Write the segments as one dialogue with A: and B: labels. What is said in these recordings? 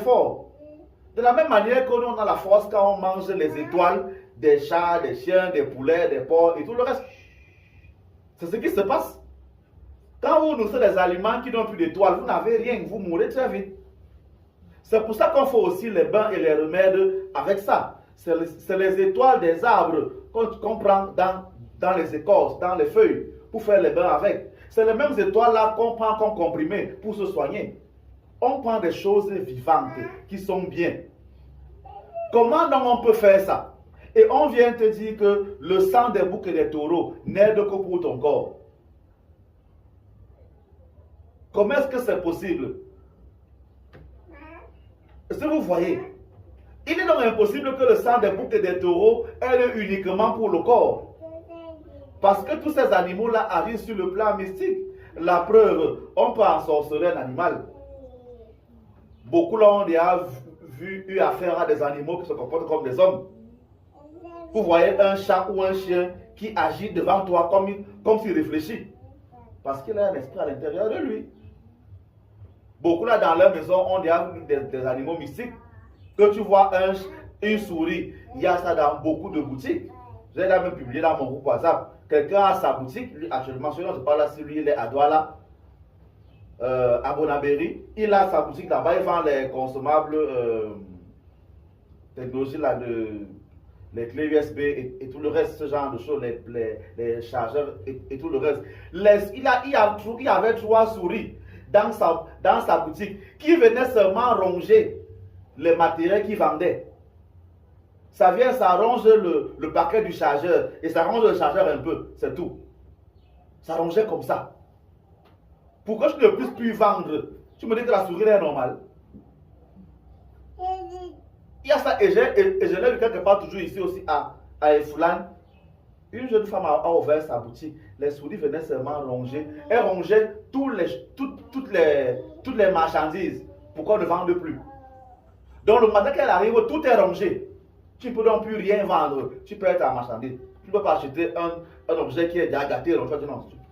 A: fort. De la même manière que nous, on a la force quand on mange les étoiles des chats, des chiens, des poulets, des porcs et tout le reste. C'est ce qui se passe. Quand vous nourrissez des aliments qui n'ont plus d'étoiles, vous n'avez rien, vous mourrez très vite. C'est pour ça qu'on fait aussi les bains et les remèdes avec ça. C'est les étoiles des arbres qu'on prend dans les écorces, dans les feuilles, pour faire les bains avec. C'est les mêmes étoiles-là qu'on prend comme comprimé pour se soigner. On prend des choses vivantes qui sont bien. Comment donc on peut faire ça? Et on vient te dire que le sang des boucs et des taureaux n'aide que pour ton corps. Comment est-ce que c'est possible? Est-ce que vous voyez? Il est donc impossible que le sang des boucs et des taureaux aide uniquement pour le corps. Parce que tous ces animaux-là arrivent sur le plan mystique. La preuve, on peut ensorceler un animal. Beaucoup l'ont déjà eu affaire à des animaux qui se comportent comme des hommes. Vous voyez un chat ou un chien qui agit devant toi comme s'il réfléchit. Parce qu'il a un esprit à l'intérieur de lui. Beaucoup là dans leur maison ont déjà des animaux mystiques. Que tu vois une souris, il y a ça dans beaucoup de boutiques. J'ai même publié dans mon groupe WhatsApp. Quelqu'un a sa boutique, lui actuellement, je ne sais pas là si lui il est à Douala, à Bonabéry. Il a sa boutique là-bas, il vend les consommables technologies là, les clés USB et tout le reste, ce genre de choses, les chargeurs et tout le reste. Il y avait 3 souris dans sa boutique qui venaient seulement ronger les matériels qu'il vendait. Ça vient, ça ronge le paquet du chargeur et ça ronge le chargeur un peu, c'est tout. Ça rongeait comme ça. Pourquoi je ne puisse plus vendre? Tu me dis que la souris est normale. Il y a ça, et je l'ai vu quelque part toujours ici aussi à Efoulan. Une jeune femme a ouvert sa boutique. Les souris venaient seulement ronger. Elle rongeait toutes les marchandises. Pourquoi ne vendre plus? Donc le matin qu'elle arrive, tout est rongé. Tu ne peux donc plus rien vendre. Tu peux être à marchandise. Tu ne peux pas acheter un objet qui est déjà gâté. Donc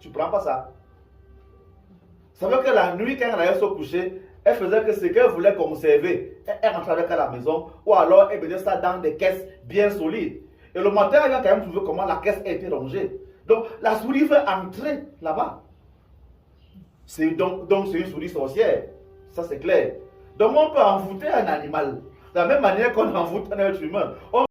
A: tu ne prends pas ça. Ça veut dire que la nuit, quand elle allait se coucher, elle faisait que ce qu'elle voulait conserver, elle rentrait avec à la maison, ou alors elle mettait ça dans des caisses bien solides. Et le matin, elle a quand même trouvé comment la caisse a été rongée. Donc la souris veut entrer là-bas. Donc c'est une souris sorcière. Ça c'est clair. Donc on peut envoûter un animal. De la même manière qu'on envoûte un être humain.